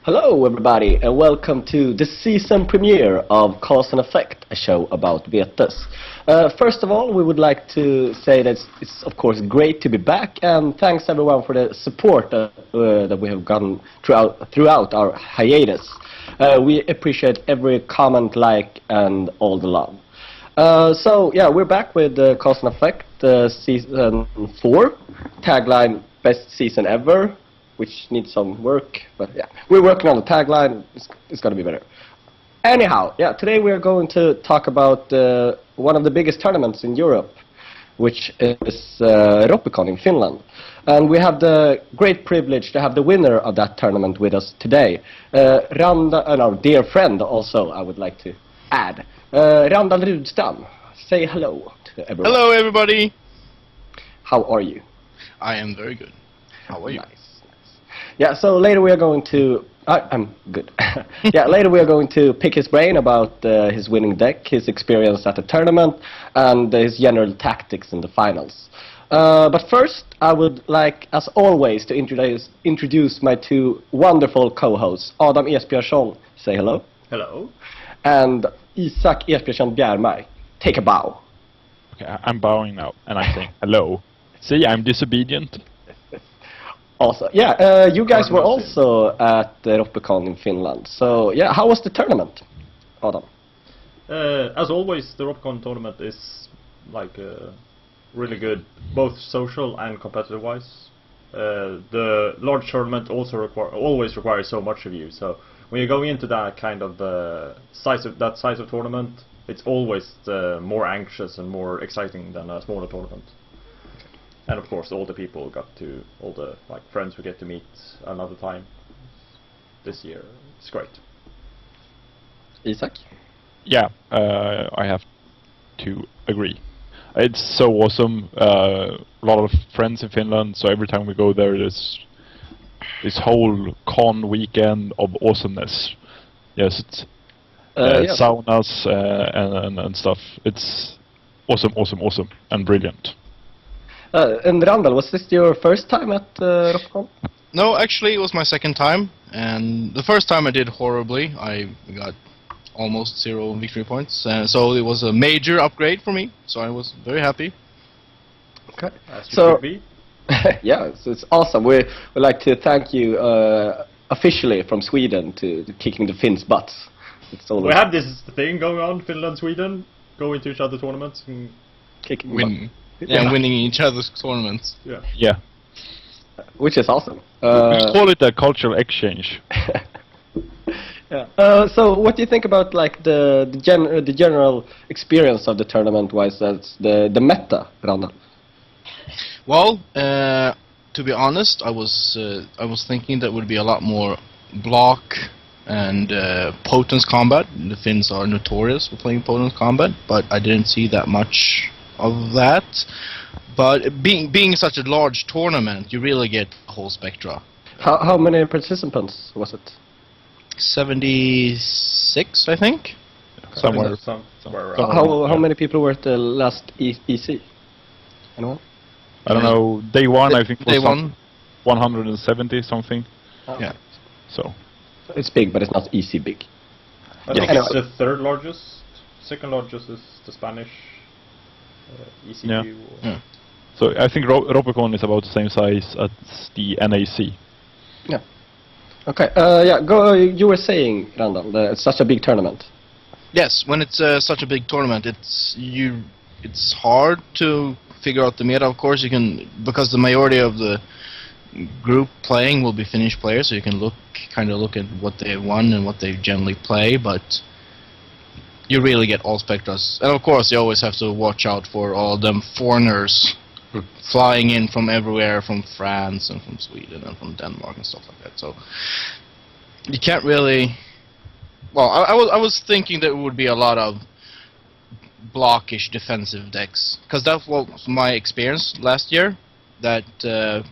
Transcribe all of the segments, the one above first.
Hello everybody and welcome to the season premiere of Cause and Effect, a show about Vetus. First of all, we would like to say that it's of course great to be back, and thanks everyone for the support that we have gotten throughout our hiatus. We appreciate every comment, like, and all the love. So yeah, we're back with Cause and Effect season 4, tagline best season ever, which needs some work, but yeah, we're working on the tagline. It's going to be better. Anyhow, yeah, today we are going to talk about one of the biggest tournaments in Europe, which is Ropecon in Finland. And we have the great privilege to have the winner of that tournament with us today. Randal, our dear friend also, I would like to add. Randal Rudstam, say hello to everyone. Hello everybody! How are you? I am very good. How are you? Nice. Yeah, so later we are going to... I'm good. Yeah, later we are going to pick his brain about his winning deck, his experience at the tournament, and his general tactics in the finals. But first, I would like, as always, to introduce my two wonderful co-hosts. Adam Esbjörnsson, say hello. Hello. And Isak Esbjörnsson Bjärmark, take a bow. Okay, I'm bowing now, and I'm saying hello. See, I'm disobedient. Also, yeah, you guys were also at Ropecon in Finland. So, yeah, how was the tournament, Adam? As always, the Ropecon tournament is like really good, both social and competitive-wise. The large tournament also always requires so much of you. So when you're going into that kind of size of tournament, it's always more anxious and more exciting than a smaller tournament. And of course, all the friends we get to meet another time this year. It's great. Isak? Yeah, I have to agree. It's so awesome. A lot of friends in Finland, so every time we go there, there's this whole con weekend of awesomeness. Yes, it's saunas and stuff. It's awesome, and brilliant. And Randal, was this your first time at Ropecon? No, actually it was my second time, and the first time I did horribly. I got almost 0 victory points, so it was a major upgrade for me, so I was very happy. Okay. So, yeah, it's awesome. We'd like to thank you officially from Sweden to kicking the Finns' butts. We have this thing going on, Finland, Sweden, going to each other's tournaments and kicking winning. Yeah, winning each other's tournaments. Yeah. Which is awesome. We call it a cultural exchange. Yeah. So, what do you think about like the general experience of the tournament? Wise as the meta, Randal? Well, to be honest, I was thinking that would be a lot more block and potence combat. The Finns are notorious for playing potence combat, but I didn't see that much of that. But being such a large tournament, you really get the whole spectra. How many participants was it? 76, I think. Somewhere around. How many people were at the last EC? Anyone? I don't know. Day one, I think was day one 170 something. Oh. Yeah. So it's big, but it's not EC big. I think it's the third largest. Second largest is the Spanish ECQ. Yeah. So I think Ropecon is about the same size as the NAC. Yeah. Okay. Yeah. Go. You were saying, Randal, it's such a big tournament. Yes. When it's such a big tournament, it's hard to figure out the meta. Of course, you can, because the majority of the group playing will be Finnish players, so you can kind of look at what they won and what they generally play, but you really get all spectras. And of course, you always have to watch out for all them foreigners flying in from everywhere, from France and from Sweden and from Denmark and stuff like that. So you can't really. Well, I was thinking that it would be a lot of blockish defensive decks, because that was my experience last year. That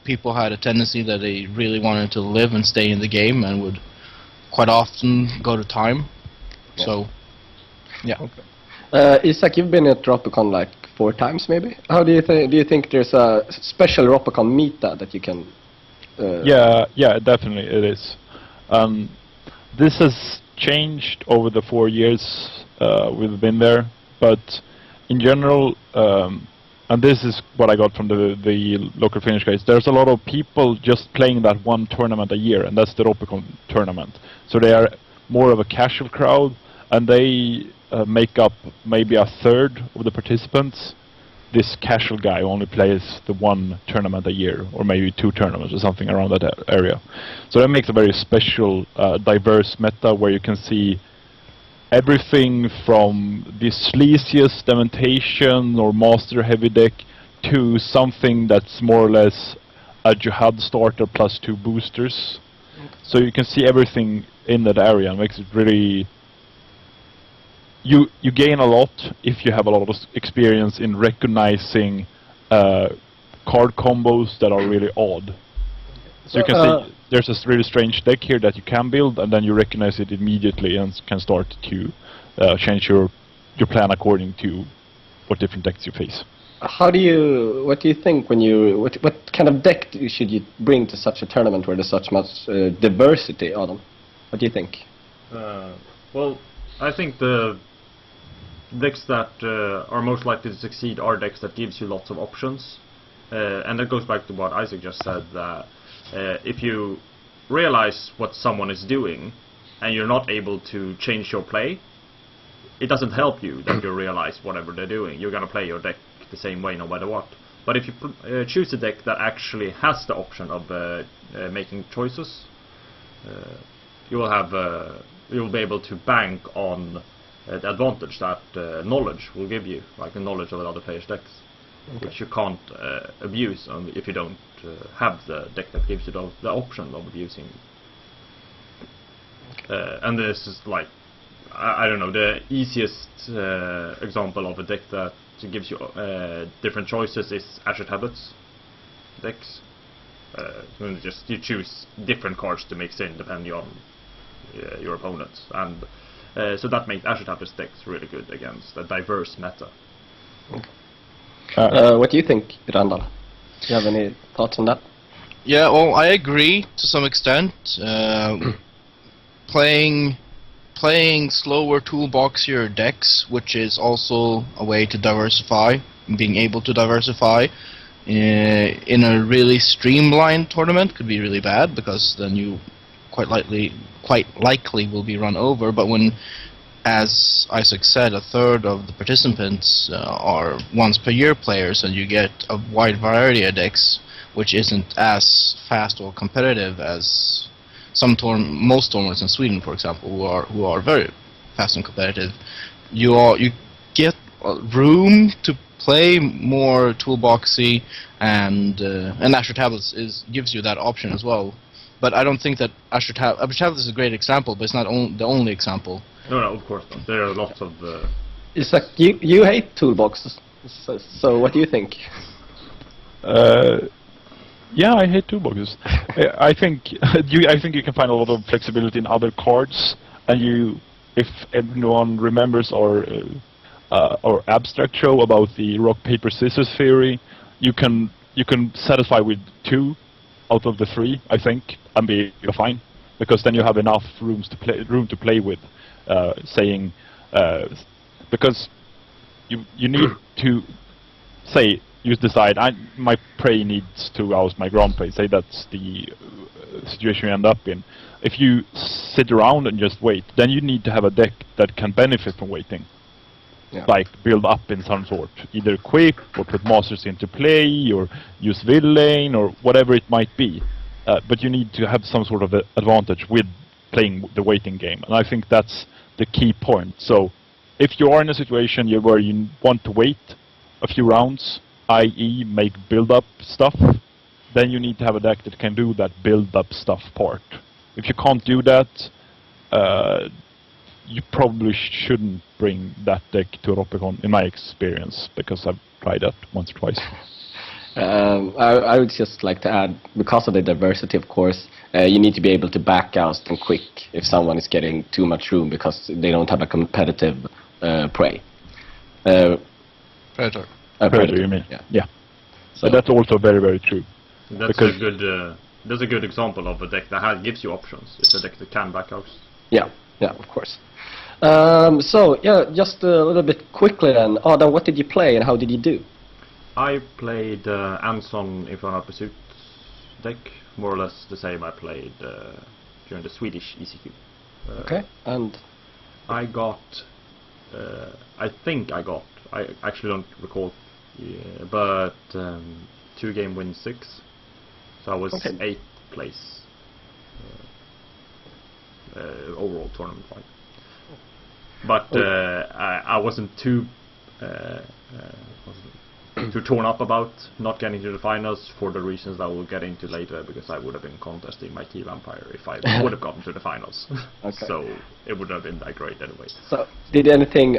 people had a tendency that they really wanted to live and stay in the game and would quite often go to time. Yeah. So, yeah. Okay. Isak, you've been at Ropecon like 4 times, maybe. How do you think? Do you think there's a special Ropecon meta that you can? Yeah, definitely it is. This has changed over the 4 years we've been there, but in general, and this is what I got from the local Finnish guys, there's a lot of people just playing that one tournament a year, and that's the Ropecon tournament. So they are more of a casual crowd, and they make up maybe a third of the participants. This casual guy only plays the one tournament a year, or maybe 2 tournaments or something around that area. So that makes a very special, diverse meta where you can see everything from the sleaziest Dementation or Master Heavy deck to something that's more or less a Jihad starter plus 2 boosters. So you can see everything in that area, and makes it really... You gain a lot if you have a lot of experience in recognizing card combos that are really odd. So you can see there's a really strange deck here that you can build, and then you recognize it immediately and can start to change your plan according to what different decks you face. What do you think when what kind of deck should you bring to such a tournament where there's such much diversity on them? What do you think? Well, I think the decks that are most likely to succeed are decks that gives you lots of options, and that goes back to what Isaac just said, that if you realize what someone is doing and you're not able to change your play, it doesn't help you that you realize whatever they're doing. You're going to play your deck the same way no matter what. But if you choose a deck that actually has the option of making choices, you'll be able to bank on the advantage that knowledge will give you, like the knowledge of another player's decks, which you can't abuse if you don't have the deck that gives you the option of abusing. And this is like, I don't know, the easiest example of a deck that gives you different choices is Asher Tablets decks. You choose different cards to mix in depending on your opponents, and so that makes Asher Tablets decks really good against a diverse meta. What do you think, Randal? Do you have any thoughts on that? Yeah, well, I agree to some extent. Playing slower, toolboxier decks, which is also a way to diversify, being able to diversify in a really streamlined tournament could be really bad, because then you quite likely will be run over. But when, as Isaac said, a third of the participants are once per year players, and you get a wide variety of decks, which isn't as fast or competitive as most tournaments in Sweden, for example, who are very fast and competitive, you get room to play more toolboxy, and Asher Tablets gives you that option as well. But I don't think that Asher Tablets is a great example, but it's not the only example. No, of course not. There are lots of... It's like you hate toolboxes, so what do you think? Yeah, I hate toolboxes. I think you can find a lot of flexibility in other cards, and if anyone remembers our abstract show about the rock paper scissors theory, you can satisfy with 2 out of the 3, I think, and you're fine, because then you have enough room to play with. Because you need to say, you decide, my prey needs to oust my ground prey. Say that's the situation you end up in. If you sit around and just wait, then you need to have a deck that can benefit from waiting. Yeah. Like build up in some sort, either quick or put masters into play or use villain or whatever it might be. But you need to have some sort of advantage with playing the waiting game, and I think that's the key point. So if you are in a situation where you want to wait a few rounds, i.e. make build-up stuff, then you need to have a deck that can do that build-up stuff part. If you can't do that, you probably shouldn't bring that deck to Ropecon, in my experience, because I've tried that once or twice. I would just like to add, because of the diversity, of course, you need to be able to back out and quick if someone is getting too much room because they don't have a competitive prey. Predator. Predator, you mean? Yeah. So that's also very, very true. That's a good there's a good example of a deck that gives you options. It's a deck that can back out. Yeah, of course. So, yeah, just a little bit quickly then. Adam, what did you play and how did you do? I played Anson Infernal Pursuit deck, more or less the same I played during the Swedish ECQ. Okay, and I got, I actually don't recall, but 2-game win 6, so I was Okay. 8th place overall tournament-wise. But I wasn't too torn up about not getting to the finals for the reasons that we'll get into later, because I would have been contesting my Key Vampire if I would have gotten to the finals. Okay. So it would have been that great anyway. so did anything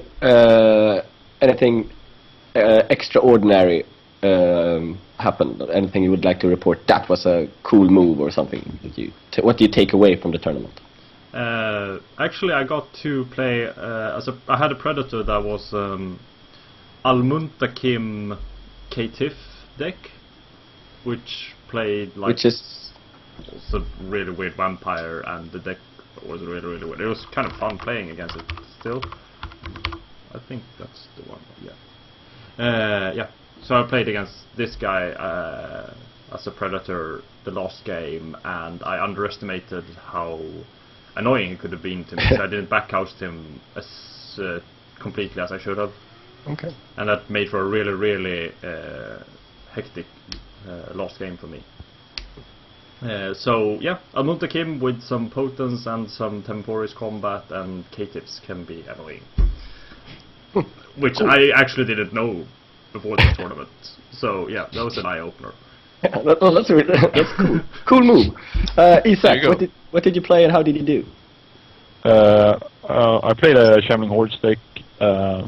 extraordinary happen? Anything you would like to report that was a cool move or something? What do you take away from the tournament? Actually, I got to play I had a Predator that was Almuntakim K-Tiff deck, which played like Which is also really weird vampire, and the deck was really weird. It was kind of fun playing against it still. I think that's the one. Yeah. So I played against this guy as a Predator the last game, and I underestimated how annoying it could have been to me. So I didn't backhouse him as completely as I should have. okay. And that made for a really hectic last game for me. So yeah, Almuntakim with some potence and some Temporis combat and K-tips can be annoying. Which Cool. I actually didn't know before the tournament. So yeah, that was an eye-opener. Yeah, that's cool. Cool move. Isak, There you go. what did you play and how did you do? I played a Shambling Horde deck. The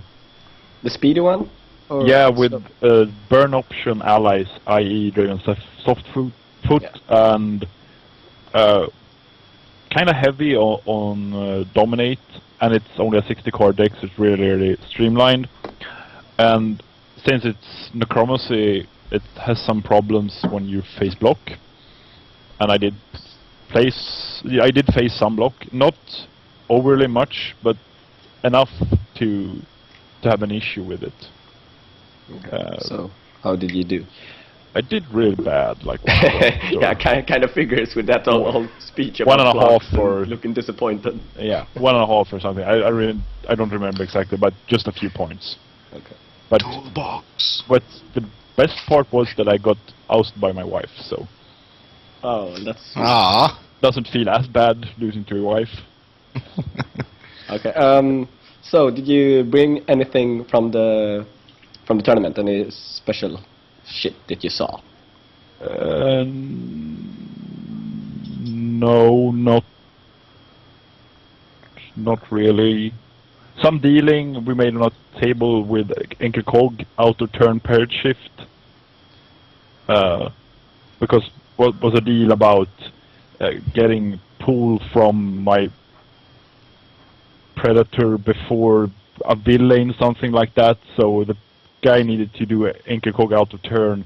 speedy one? Or Yeah, with so- burn option allies, i.e. Dragon soft foot, Yeah. and kind of heavy on dominate, and it's only a 60 card deck, so it's really streamlined. And since it's necromancy, it has some problems when you face block, and I did face some block, not overly much, but enough to have an issue with it. So, how did you do? I did really bad, like Yeah, kind of figures with that whole speech about 1.5 blocks and or- looking disappointed. yeah, 1.5 or something. I don't remember exactly, but just a few points. Okay. But Toolbox. the best part was that I got ousted by my wife, so Oh, that's Ah. doesn't feel as bad losing to your wife. okay. So, did you bring anything from the tournament? Any special shit that you saw? No, not really. Some dealing we made on a table with Enkelkog auto turn paired shift. Because what was a deal about getting pull from my Predator before a villain, something like that. So the guy needed to do an Enkelkog auto turn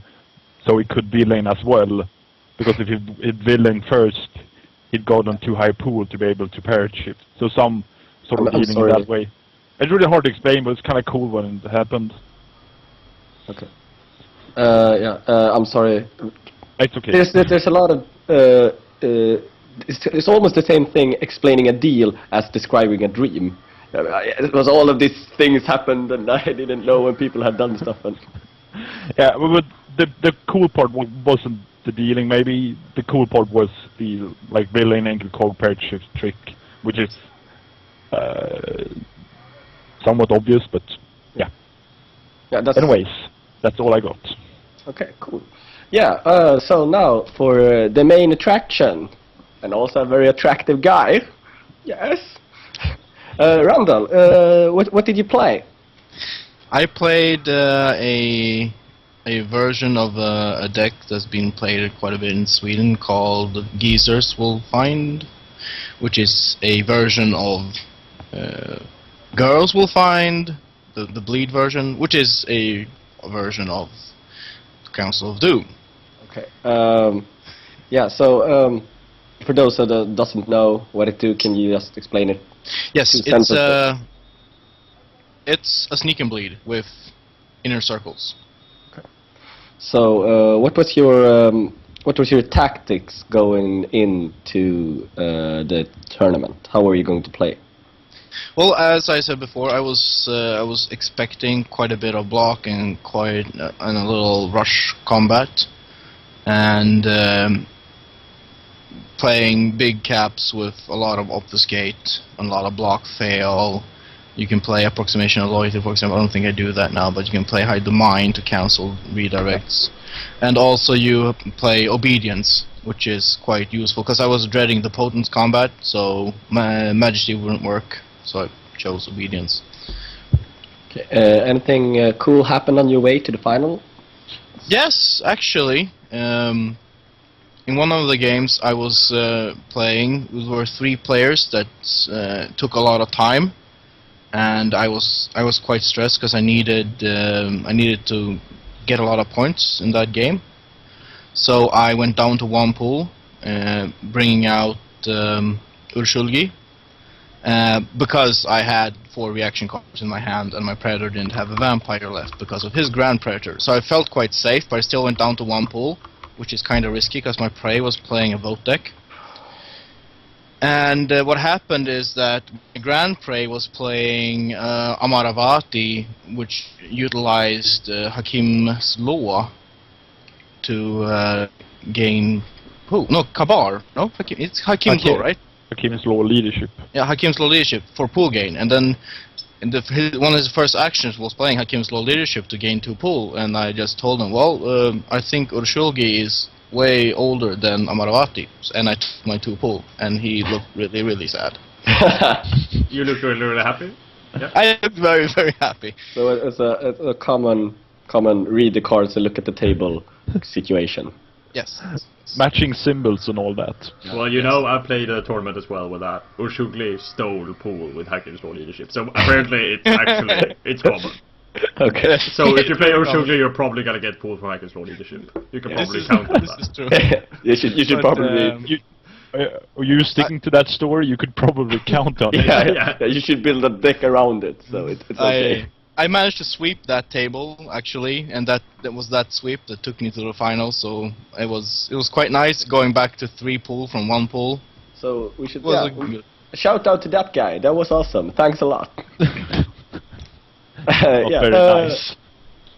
so he could villain as well. Because if he'd villain first, he'd go on too high pool to be able to parrot shift. So some sort of I'm dealing sorry. that way. It's really hard to explain, but it's kind of cool when it happened. Okay. I'm sorry. It's okay. There's a lot of it's almost the same thing explaining a deal as describing a dream. It was all of these things happened and I didn't know when people had done stuff. And Yeah, but the cool part wasn't the dealing. Maybe the cool part was the like villain Enkelkog paired shift trick, which is somewhat obvious, but yeah. yeah, that's Anyways, that's all I got. okay. Cool. Yeah. So now for the main attraction, and also a very attractive guy. Yes. Randal, what did you play? I played a version of a deck that's been played quite a bit in Sweden called Geezers Will Find, which is a version of Girls Will Find, the bleed version, which is a version of Council of Doom. Okay. Yeah. So for those that doesn't know what it do, can you just explain it? Yes, Two sentences. it's a sneak and bleed with inner circles. So what was your tactics going into the tournament? How were you going to play? Well, as I said before, I was expecting quite a bit of block and quite and a little rush combat, and playing big caps with a lot of obfuscate, and a lot of block fail. You can play approximation of loyalty, for example. I don't think I do that now, but you can play hide the mind to cancel redirects, and also you play obedience, which is quite useful because I was dreading the potence combat, so my majesty wouldn't work. So I chose obedience. Okay. Anything cool happened on your way to the final? Yes, actually. In one of the games I was playing, there were 3 players that took a lot of time, and I was quite stressed because I needed to get a lot of points in that game. So I went down to 1 pool, bringing out Urshulgi. Because I had 4 reaction cards in my hand and my Predator didn't have a Vampire left because of his Grand Predator. So I felt quite safe, but I still went down to 1 pool, which is kind of risky because my Prey was playing a vote deck. And what happened is that my Grand Prey was playing Amaravati, which utilized Hakim's Law to gain... No, Kabar. No, it's Hakim's Law, right? Hakim's Law Leadership. Yeah, Hakim's Law Leadership for pool gain, and then one of his first actions was playing Hakim's Law Leadership to gain 2 pool, and I just told him, well, I think Urshulgi is way older than Amaravati, and I took my 2 pool, and he looked really, really sad. You looked really, really happy? Yeah. I looked very, very happy. So it's a common read the cards and look at the table situation. Yes. Matching symbols and all that. Well, you know, I played a tournament as well with that. Urshugli stole pool with Hakim's Law Leadership, so apparently it's common. Okay. So if you play Urshugli, you're probably gonna get pool for Hakim's Law Leadership. You can probably count on This is that. true. you should But, probably... You sticking to that story, you could probably count on it. yeah, you should build a deck around it, so it's okay. I managed to sweep that table actually, and that was that sweep that took me to the final. So it was quite nice going back to 3 pool from 1 pool. So we should Good. shout out to that guy. That was awesome. Thanks a lot. Very nice.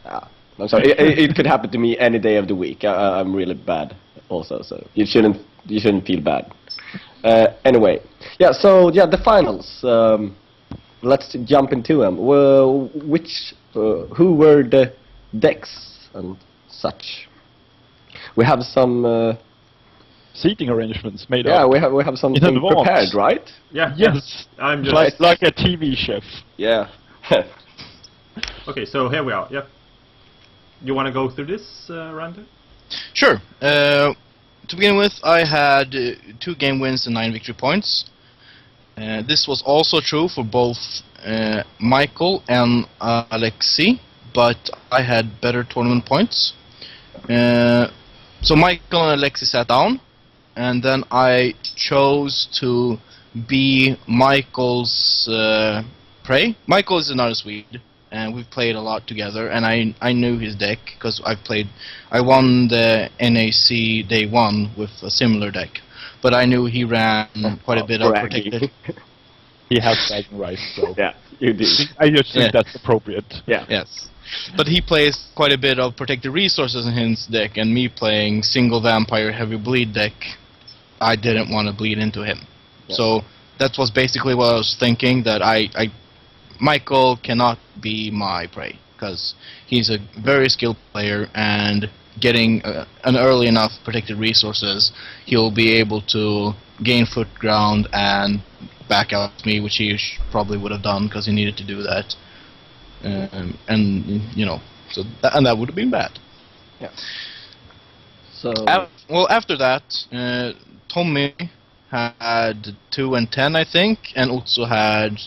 I'm sorry. It could happen to me any day of the week. I'm really bad, also. So you shouldn't feel bad. Anyway, So the finals. Let's jump into them. Well, who were the decks and such? We have some seating arrangements made up. Yeah, we have something prepared, right? Yeah. Yes. I'm just like a TV chef. Yeah. Okay, so here we are. Yeah. You want to go through this, Randal? Sure. To begin with, I had 2 game wins and 9 victory points. This was also true for both Michael and Alexi, but I had better tournament points. So Michael and Alexi sat down, and then I chose to be Michael's prey. Michael is another Swede, and we've played a lot together, and I knew his deck because I won the NAC day 1 with a similar deck. But I knew he ran quite a bit of protected. He has bragging rights, so Yeah, you do. I just think that's appropriate. Yeah. Yes. But he plays quite a bit of protected resources in his deck, and me playing single vampire heavy bleed deck, I didn't want to bleed into him. Yeah. So that was basically what I was thinking, that Michael cannot be my prey, because he's a very skilled player, and getting an early enough protected resources, he'll be able to gain foot ground and back out me, which he probably would have done because he needed to do that. And you know, so that would have been bad. Yeah. So Well, after that, Tommy had 2 and 10, I think, and Utsu had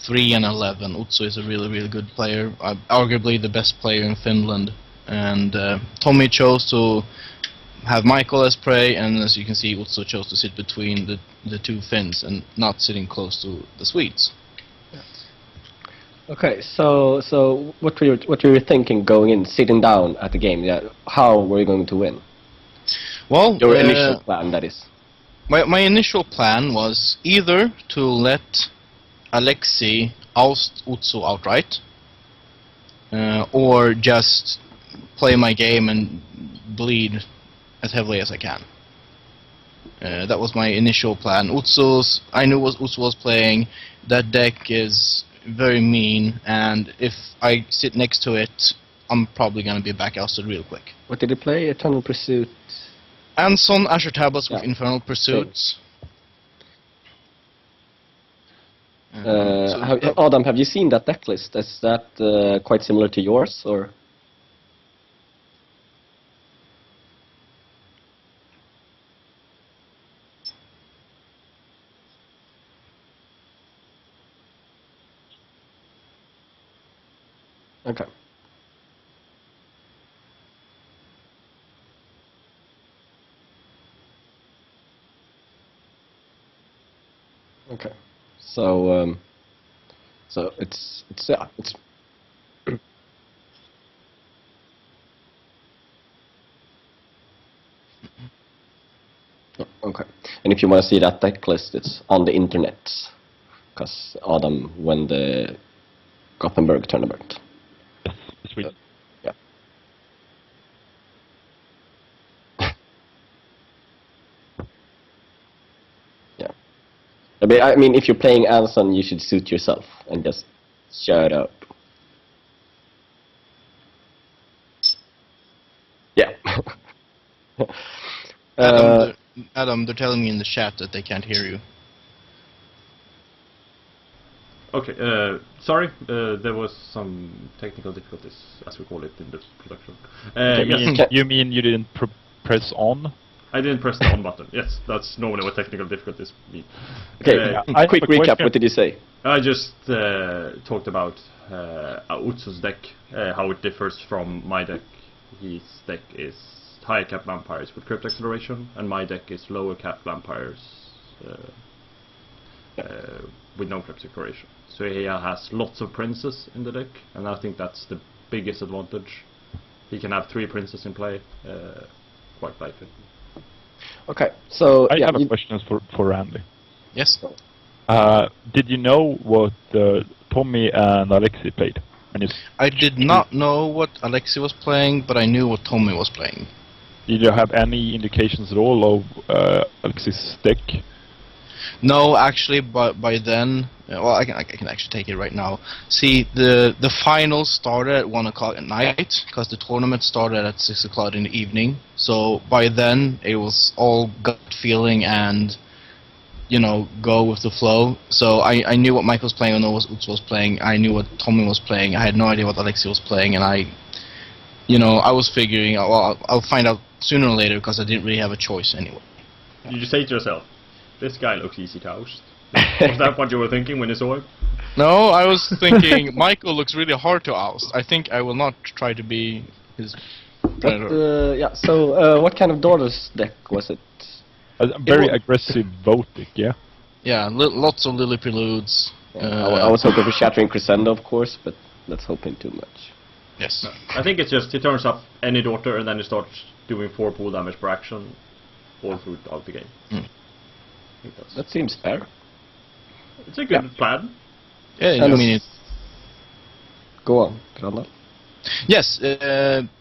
3 and 11. Utsu is a really, really good player, arguably the best player in Finland. And Tommy chose to have Michael as prey, and as you can see, Utsu chose to sit between the two Finns and not sitting close to the Swedes. Okay, so what were you thinking going in, sitting down at the game? Yeah, how were you going to win? Well, Your initial plan, that is. my initial plan was either to let Alexei oust Utsu outright, or just play my game and bleed as heavily as I can. That was my initial plan. I knew what Utsu was playing. That deck is very mean, and if I sit next to it, I'm probably going to be back ousted real quick. What did he play? Eternal Pursuit? Anson, Azure Tablets with Yeah. Infernal Pursuits. Adam, have you seen that deck list? Is that quite similar to yours, or? Okay. Okay. So it's Oh, okay. And if you want to see that deck list, it's on the internet, because Adam won the Gothenburg tournament. Sweet. Yeah. Yeah. I mean, if you're playing Anson, you should suit yourself and just shut up. Yeah. Adam, they're telling me in the chat that they can't hear you. Okay, sorry, there was some technical difficulties, as we call it in the production. You mean you didn't press on? I didn't press the on button. Yes, that's normally what technical difficulties mean. Okay, I quick have a recap. question. What did you say? I just talked about Utsu's deck, how it differs from my deck. His deck is higher cap vampires with crypt acceleration, and my deck is lower cap vampires with no crypt acceleration. So he has lots of princes in the deck, and I think that's the biggest advantage. He can have 3 princes in play, quite likely. Okay, so I yeah, have a question for Randy. Yes? Did you know what Tommy and Alexei played? I did not know what Alexei was playing, but I knew what Tommy was playing. Did you have any indications at all of Alexei's deck? No, actually, but by then, well, I can actually take it right now. See, the finals started at 1 o'clock at night, because the tournament started at 6 o'clock in the evening. So by then, it was all gut feeling and, you know, go with the flow. So I knew what Mike was playing, I knew what Utsu was playing, I knew what Tommy was playing. I had no idea what Alexei was playing, and I was figuring, well, I'll find out sooner or later, because I didn't really have a choice anyway. Did you say to yourself, this guy looks easy to oust? Was that what you were thinking when you saw him? No, I was thinking Michael looks really hard to oust. I think I will not try to be his predator. But, yeah, so what kind of daughters deck was it? A very aggressive vote deck, yeah? Yeah, lots of Lily Preludes. I was hoping for Shattering Crescendo, of course, but that's hoping too much. Yes. I think it's just, he turns up any daughter and then he starts doing 4 pool damage per action all throughout the game. Mm. I think That seems fair. it's a good plan. Yeah, I mean, Go on, Randal. yes.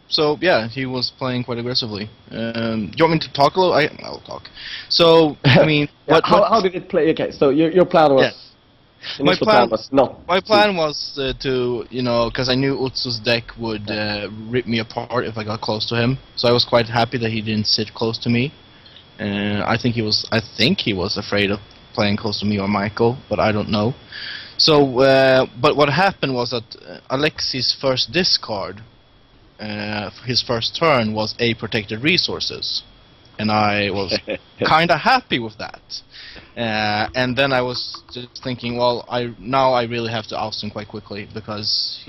So yeah, he was playing quite aggressively. Do you want me to talk a little? I'll talk. So I mean, How did it play? Okay, so your plan was. Yeah. Initial plan was not. My plan was to, because I knew Utsu's deck would rip me apart if I got close to him. So I was quite happy that he didn't sit close to me. I think he was afraid of playing close to me or Michael, but I don't know. So, but what happened was that Alexei's first discard, his first turn, was a protected resources, and I was kind of happy with that. And then I was just thinking, well, now I really have to oust him quite quickly, because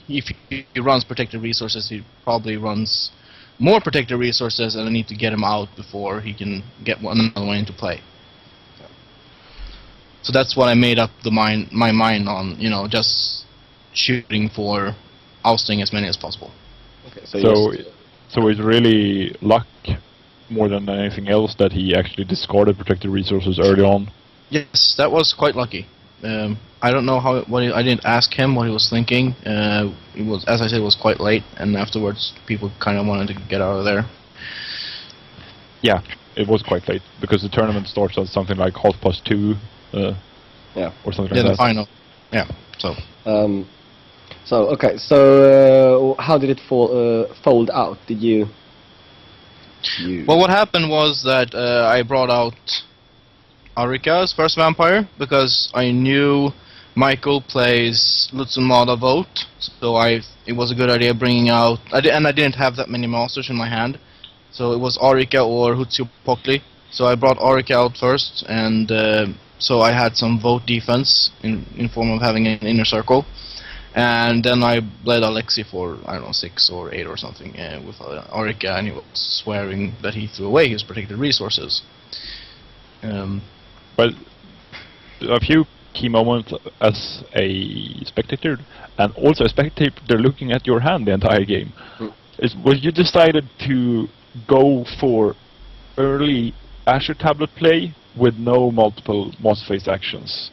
if he runs protected resources, he probably runs more protected resources, and I need to get him out before he can get another one into play. So that's what I made up my mind on, you know, just shooting for ousting as many as possible. Okay, so it's really luck more than anything else that he actually discarded protected resources early on. Yes, that was quite lucky. I don't know I didn't ask him what he was thinking. It was, as I said, it was quite late, and afterwards people kind of wanted to get out of there. Yeah, it was quite late because the tournament starts at something like 2:30. Yeah. Or something Yeah, like the that. final. Yeah. So. So how did it fold out? Did you? Well, what happened was that I brought out Arika as first vampire because I knew Michael plays Lutzumada Vote, so it was a good idea bringing out. And I didn't have that many monsters in my hand, so it was Arika or Hutsupokli. So I brought Arika out first, and so I had some vote defense in form of having an inner circle. And then I bled Alexei for, I don't know, 6 or 8 or something with Orica, and he was swearing that he threw away his protected resources. But a few key moments as a spectator, and also a spectator looking at your hand the entire game, is when you decided to go for early Asher Tablet play with no multiple monster phase actions,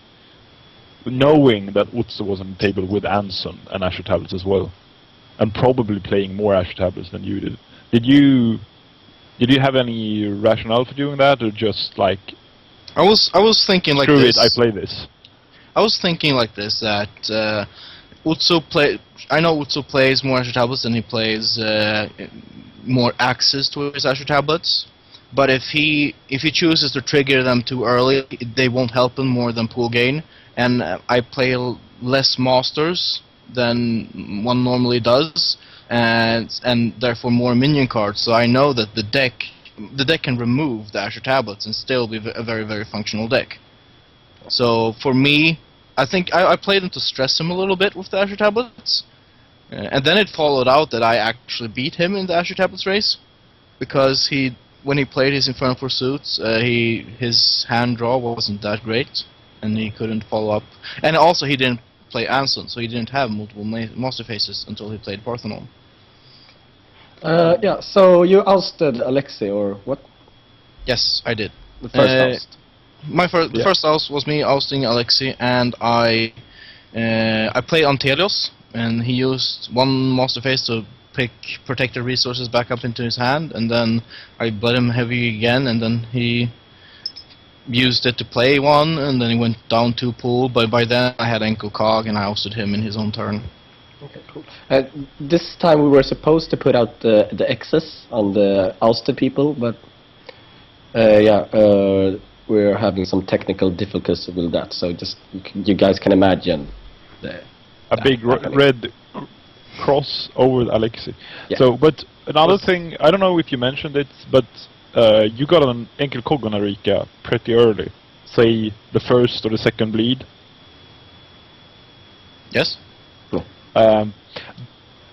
knowing that Utsu was on the table with Anson and Asher Tablets as well, and probably playing more Asher Tablets than you did. Did you have any rationale for doing that, or just like, I was thinking like screw this. it, I play this? I was thinking like this, that I know Utsu plays more Asher Tablets than he plays more access to his Asher Tablets. But if he chooses to trigger them too early, they won't help him more than pool gain. And I play less masters than one normally does, and therefore more minion cards. So I know that the deck can remove the Asher Tablets and still be a very, very functional deck. So for me, I think I played him to stress him a little bit with the Asher Tablets, and then it followed out that I actually beat him in the Asher Tablets race, because when he played his Infernal Pursuits, his hand draw wasn't that great, and he couldn't follow up. And also he didn't play Anson, so he didn't have multiple monster faces until he played Parthenon. Yeah, so you ousted Alexei, or what? Yes, I did. The first oust. The first oust was me ousting Alexei, and I played Antelios, and he used one monster face to pick protected resources back up into his hand, and then I bled him heavy again, and then he used it to play one, and then he went down 2 pool, but by then I had Enko Cog and I ousted him in his own turn. Okay, cool. This time we were supposed to put out the X's on the ousted people, but we're having some technical difficulties with that, so just you guys can imagine a big red cross over Alexei. Yeah. So, but another thing, I don't know if you mentioned it, but you got an Enkel Cog on Arika pretty early. Say the first or the second bleed. Yes?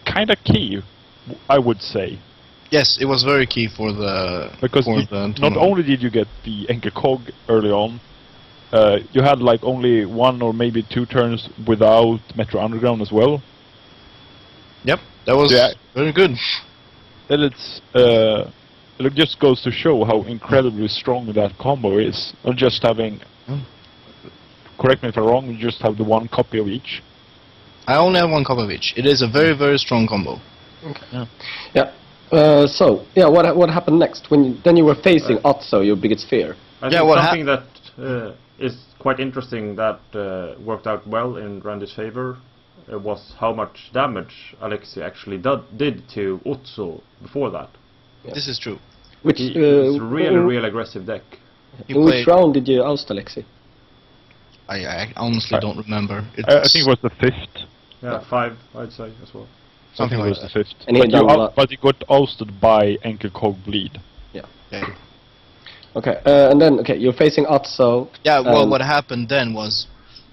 Kinda key, I would say. Yes, it was very key for the... Because not only did you get the Enkel Cog early on, you had like only 1 or maybe 2 turns without Metro Underground as well. Yep, that was very good. Then it just goes to show how incredibly strong that combo is. Not just having, correct me if I'm wrong, you just have the 1 copy of each. I only have 1 copy of each. It is a very, very strong combo. Okay. Yeah. What happened next? Then you were facing Otso, your biggest fear. I think something that is quite interesting that worked out well in Randy's favor was how much damage Alexei actually did to Utsu before that. Yeah. This is true. Which it's a really aggressive deck. In which round did you oust Alexei? I honestly don't remember. I think it was the 5th. Yeah, 5, I'd say, as well. Something like that. The 5th. And but he got ousted by Enkel Cog bleed. Yeah. Yeah. Okay, and then you're facing Otso. Yeah, well, what happened then was,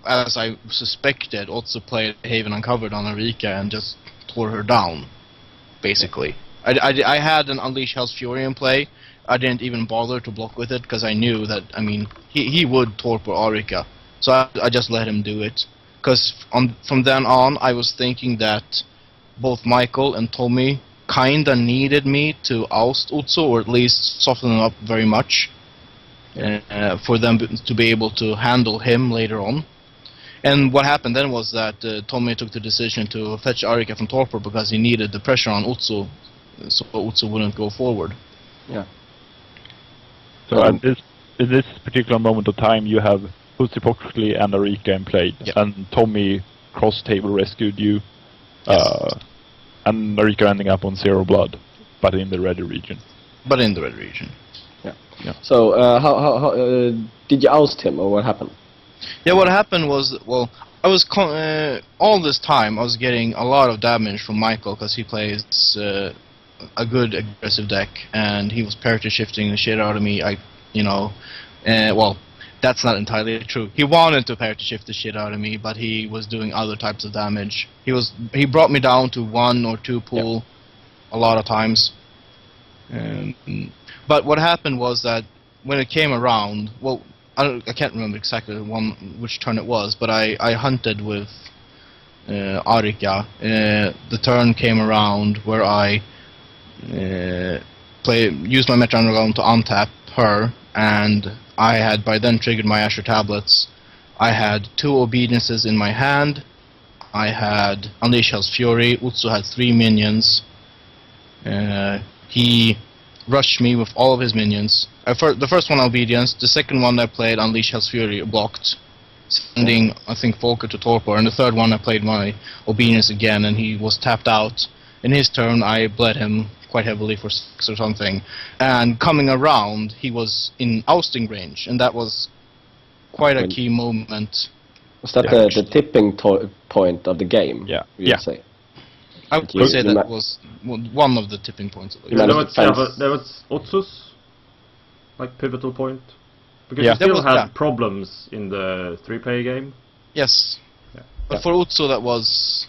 as I suspected, Otso played Haven Uncovered on Arika and just tore her down, basically. I had an Unleash Hell's Fury in play. I didn't even bother to block with it because I knew that, I mean, he would torpor Aurica. So I just let him do it. Because from then on, I was thinking that both Michael and Tommy kinda needed me to oust Utsu, or at least soften him up very much, for them to be able to handle him later on. And what happened then was that Tommy took the decision to fetch Aurica from torpor because he needed the pressure on Utsu, so Utsu wouldn't go forward. Yeah. So at in this particular moment of time, you have Husipoxley and Aurica in play, Yep. and Tommy cross-table rescued you, Yes. and Aurica ending up on 0 blood, but in the red region. But in the red region. So how did you oust him, or what happened? Yeah, what happened was, well, I was all this time I was getting a lot of damage from Michael because he plays a good aggressive deck, and he was parity shifting the shit out of me. Well, that's not entirely true. He wanted to parity shift the shit out of me, but he was doing other types of damage. He brought me down to 1 or 2 pool a lot of times. But what happened was that when it came around, well, I can't remember exactly which turn it was, but I hunted with Aurica. The turn came around where I used my Metro Underground to untap her, and I had by then triggered my Asher Tablets. I had 2 Obediences in my hand. I had Unleash Hell's Fury. Utsu had 3 minions. He rushed me with all of his minions. The first one Obedience, the second one I played Unleash Hell's Fury blocked, sending I think Volker to torpor, and the third one I played my Obedience again, and he was tapped out. In his turn I bled him quite heavily for 6 or something, and coming around he was in ousting range, and that was quite a key moment. Was that the tipping point of the game? Yeah. You would say? I would say that was one of the tipping points of the game. There was Utsu's pivotal point, because Yeah. you still That was- had problems in the 3-player game. Yes. Yeah. But for Utsu that was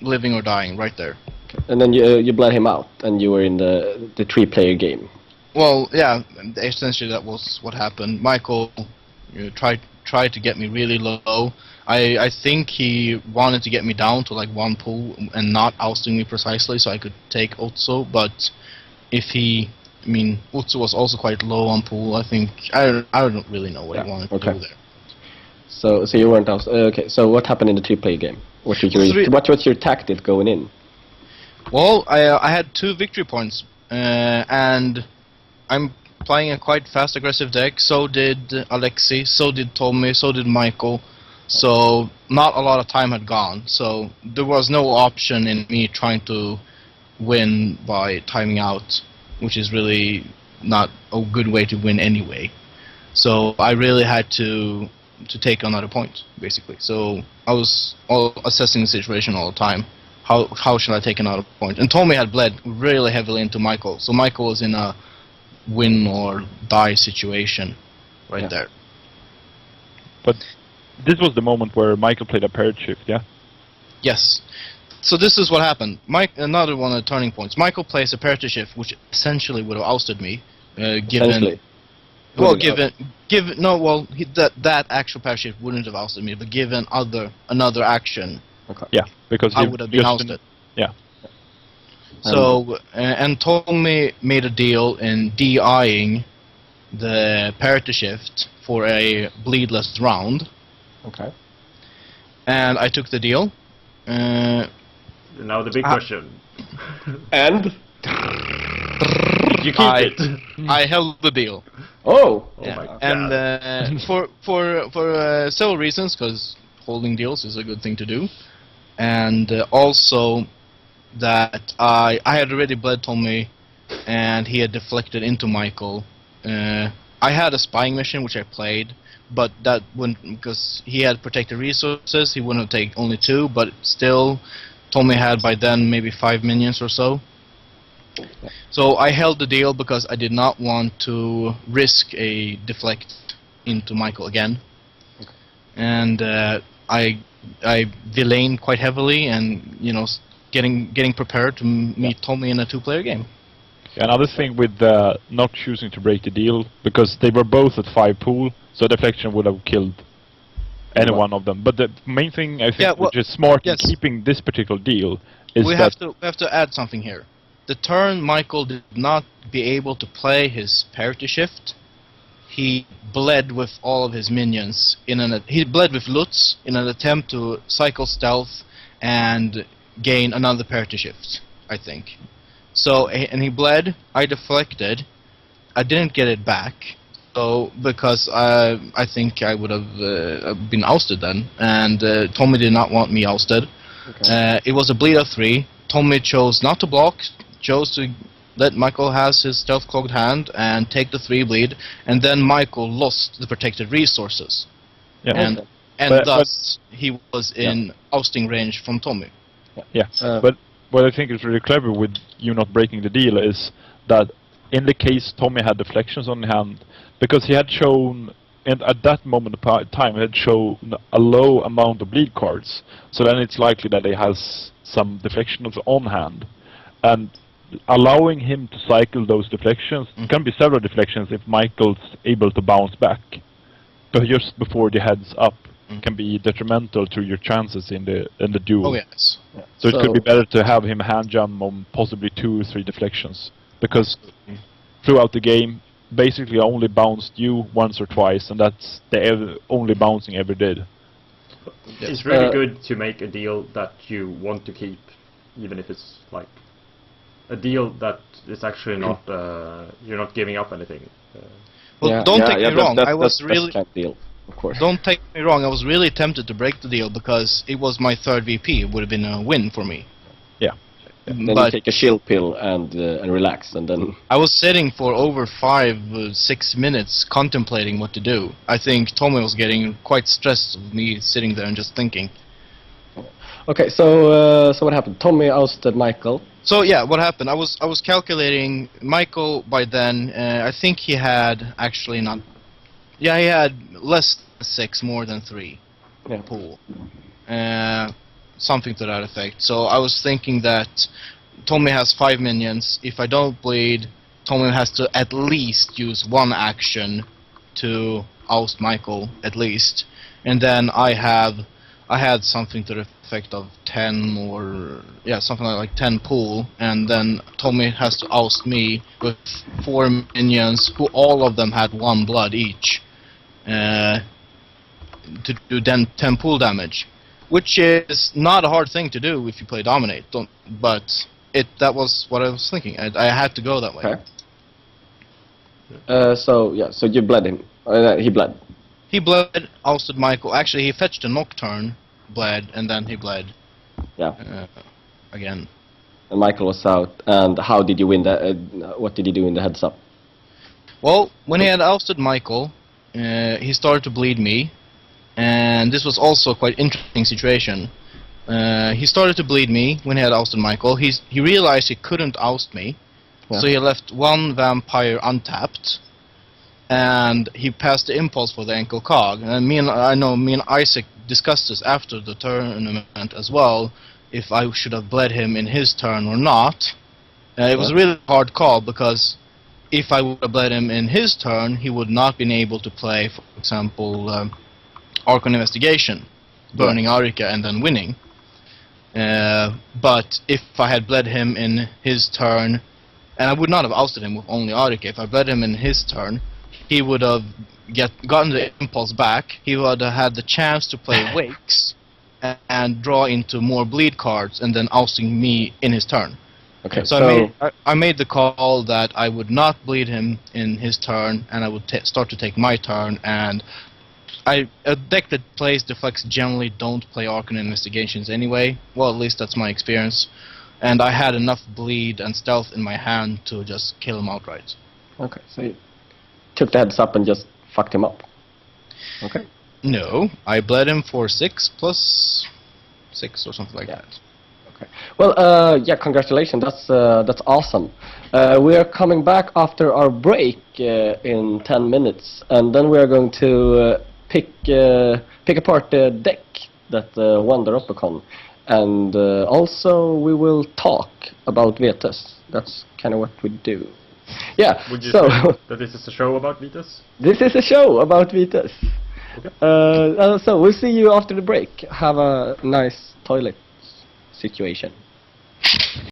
living or dying right there. And then you bled him out, and you were in the 3-player game. Well, yeah, essentially that was what happened. Michael tried to get me really low. I think he wanted to get me down to 1 pool and not ousting me precisely so I could take Utsu, but Utsu was also quite low on pool. I think I don't really know what he wanted to do there. So you weren't ousted. Okay, so what happened in the 3-player game? What was your tactic going in? Well, I had 2 victory points, and I'm playing a quite fast aggressive deck. So did Alexi, so did Tommy, so did Michael. So not a lot of time had gone. So there was no option in me trying to win by timing out, which is really not a good way to win anyway. So I really had to take another point, basically. So I was assessing the situation all the time. How should I take another point? And Tommy had bled really heavily into Michael, so Michael was in a win or die situation there. But this was the moment where Michael played a parity shift, yeah? Yes. So this is what happened. Another one of the turning points. Michael plays a parity shift, which essentially would have ousted me, given. Well, that actual parity shift wouldn't have ousted me, but given another action. Okay. Yeah, because I would have been ousted. Yeah. So, and Tommy made a deal in DIing the parity shift for a bleedless round. Okay. And I took the deal. Now the big question. And? Did you keep it? I held the deal. Oh! Oh my god. And for several reasons, because holding deals is a good thing to do. And also that I had already bled Tommy, and he had deflected into Michael. I had a spying mission which I played, but that wouldn't, because he had protected resources, he wouldn't take only 2, but still Tommy had by then maybe 5 minions or so. So I held the deal because I did not want to risk a deflect into Michael again. And I villaned quite heavily, and getting prepared to meet Tommy in a 2-player game. Another thing with not choosing to break the deal, because they were both at 5 pool, so deflection would have killed any one of them. But the main thing I think which is smart in keeping this particular deal is we that have to add something here. The turn Michael did not be able to play his parity shift, he bled with all of his minions he bled with Lutz in an attempt to cycle stealth and gain another parity shift, I think. So and he bled, I deflected, I didn't get it back. So because I think I would have been ousted then, and Tommy did not want me ousted. Okay. It was a bleed of 3. Tommy chose not to block, chose to let Michael has his stealth clogged hand and take the 3 bleed, and then Michael lost the protected resources. Yeah. And thus he was in ousting range from Tommy. Yeah, but what I think is really clever with you not breaking the deal is that in the case Tommy had deflections on hand, because he had shown, and at that moment of time, he had shown a low amount of bleed cards, so then it's likely that he has some deflections on hand. And allowing him to cycle those deflections, can be several deflections if Michael's able to bounce back. But just before the heads up can be detrimental to your chances in the duel. Oh yes. Yeah. So it could be better to have him hand jump on possibly 2 or 3 deflections, because throughout the game, basically only bounced you once or twice, and that's the only bouncing ever did. It's really good to make a deal that you want to keep, even if it's like a deal that is actually not you're not giving up anything. Well, don't take me wrong. I was really deal, of course. Don't take me wrong. I was really tempted to break the deal because it was my 3rd VP. It would have been a win for me. Yeah. Then you take a chill pill and relax, and then I was sitting for over 5-6 minutes contemplating what to do. I think Tommy was getting quite stressed with me sitting there and just thinking. Okay, so what happened? Tommy ousted Michael. So yeah, what happened? I was calculating Michael by then. I think he had actually not. Yeah, he had less than 6, more than 3 pool. Something to that effect. So I was thinking that Tommy has 5 minions. If I don't bleed, Tommy has to at least use 1 action to oust Michael, at least. And then I had something to the effect of 10 or something like 10 pool, and then Tommy has to oust me with 4 minions, who all of them had 1 blood each, to do then 10 pool damage. Which is not a hard thing to do if you play Dominate, but that was what I was thinking. I had to go that way. Okay. So you bled him. He bled. He bled, ousted Michael. Actually, he fetched a Nocturne, bled, and then he bled. Yeah. Again. And Michael was out. And how did you win that? What did he do in the heads up? Well, when he had ousted Michael, he started to bleed me. And this was also a quite interesting situation. He started to bleed me when he had ousted Michael. He realized he couldn't oust me, so he left 1 vampire untapped, and he passed the impulse for the ankle cog. And me and Isaac discussed this after the tournament as well, if I should have bled him in his turn or not. It was a really hard call, because if I would have bled him in his turn, he would not been able to play, for example, Archon Investigation, burning Arika and then winning. But if I had bled him in his turn, and I would not have ousted him with only Arika, if I bled him in his turn, he would have gotten the impulse back, he would have had the chance to play Wakes and draw into more bleed cards, and then ousting me in his turn. Okay, so I made the call that I would not bleed him in his turn, and I would start to take my turn, and a deck that plays Deflex generally don't play Archon Investigations anyway. Well, at least that's my experience. And I had enough bleed and stealth in my hand to just kill him outright. Okay, so you took the heads up and just fucked him up. Okay. No, I bled him for 6 plus 6 or something like that. Okay. Well, congratulations. That's awesome. We are coming back after our break in 10 minutes, and then we are going to pick apart the deck that won the Ropecon. And also we will talk about Vetus. That's kind of what we do. Yeah, Would you so say that this is a show about Vetus? this is a show about Vetus. Okay. So we'll see you after the break. Have a nice toilet situation.